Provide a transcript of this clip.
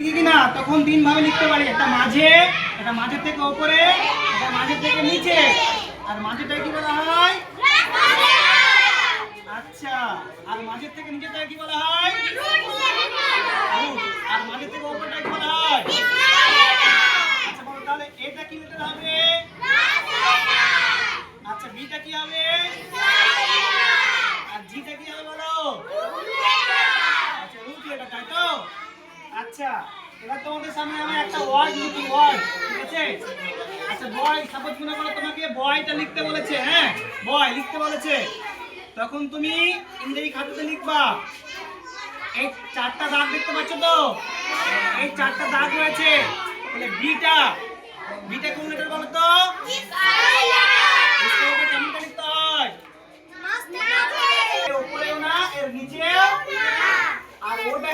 কিনা তখন তিন ভাবে লিখতে পারি, একটা মাঝে থেকে উপরে, একটা মাঝে থেকে নিচে, আর মাঝেটাকে কি বলা হয়? আচ্ছা, আর মাঝে থেকে নিচেটাকে কি বলা হয়? আর মাঝে থেকে উপরটাকে কি বলা হয়? আচ্ছা বলো তাহলে এটা কি লেটার হবে? আচ্ছা বিটা কি হবে? আর জিটা কি হবে বলো? আচ্ছা রুট লেটার, তাই তো? আচ্ছা এবার তোমাদের সামনে আমি একটা ওয়ার্ড লিখি, ওয়ার্ড, ঠিক আছে? আচ্ছা বয়, সাপোজ মনে করো তোমাকে বয়টা লিখতে বলেছে, হ্যাঁ বয় লিখতে বলেছে, তখন তুমি ইংরেজি খাতাতে লিখবা। এই চারটা দাগ দেখতে পাচ্ছ তো? এই চারটা দাগ রয়েছে, তাহলে বিটা, বিটা কোন লেটার বলো তো? কেমন লিখতে হয়? উপরেও না, এর নিচেও, আর ওটা